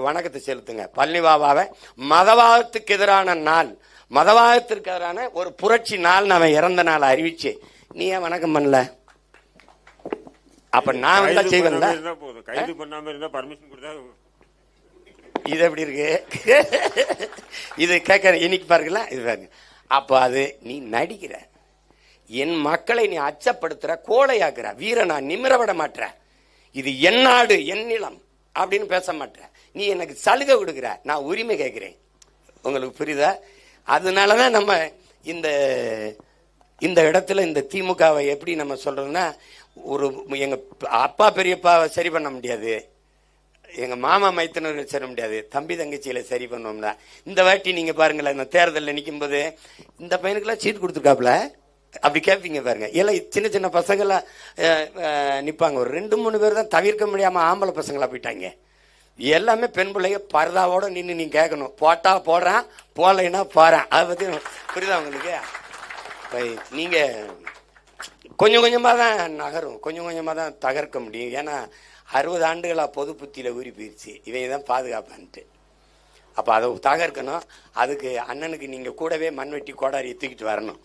வணக்கத்தை செலுத்துங்க. பழனி பாபாவை மதவாதத்துக்கு எதிரான நாள், மதவாதத்திற்கு எதிரான ஒரு புரட்சி நாள் அவன் இறந்த நாள் அறிவிச்சு நீ ஏன் வணக்கம் பண்ணல? அப்ப நான் வந்தா செய்வேன்ல. கைது பண்ணாம இருந்தா பர்மிஷன் கொடுத்தா இது எப்படி இருக்கு? இது கேட்க இன்னைக்கு பாருங்களா, இது பாருங்க. அப்ப அது நீ நடிக்கிற, என் மக்களை நீ அச்சப்படுத்துற, கோழையாக்குற, வீரனா நிமிர விட மாட்ட. இது என் நாடு என் நிலம் அப்படின்னு பேச மாட்ட. நீ எனக்கு சலுகை கொடுக்குற, நான் உரிமை கேட்கிறேன். உங்களுக்கு புரியுதா? அதனாலதான் நம்ம இந்த இந்த இடத்துல இந்த திமுகவை எப்படி நம்ம சொல்றதுன்னா, ஒரு எங்க அப்பா பெரியப்பாவை சரி பண்ண முடியாது, எங்க மாமா மைத்தனர் சரி முடியாது, தம்பி தங்கச்சியில சரி பண்ணோம்னா. இந்த வாட்டி நீங்க பாருங்களேன், இந்த தேர்தலில் நிற்கும் போது இந்த பையனுக்கெல்லாம் சீட் கொடுத்துருக்காப்புல, அப்படி கேட்பீங்க பாருங்க. எல்லாம் சின்ன சின்ன பசங்களாம் நிற்பாங்க, ஒரு 2-3 பேர் தான் தவிர்க்க முடியாம ஆம்பளை பசங்களா போயிட்டாங்க. எல்லாமே பெண் பிள்ளைங்க பரதாவோட நின்று நீங்க கேட்கணும், போட்டா போடுறான், போடலைன்னா போறேன். அதை பத்தி புரியுதா உங்களுக்கு? நீங்க கொஞ்சம் கொஞ்சமா தான் நகரும், கொஞ்சம் கொஞ்சமா தான் தகர்க்க முடியும். ஏன்னா 60 ஆண்டுகளா பொது புத்தியில ஊறி போயிடுச்சு, இவங்க தான் பாதுகாப்பான்ட்டு. அப்ப அதை தகர்க்கணும். அதுக்கு அண்ணனுக்கு நீங்க கூடவே மண்வெட்டி கோடாரியை தூக்கிட்டு வரணும்.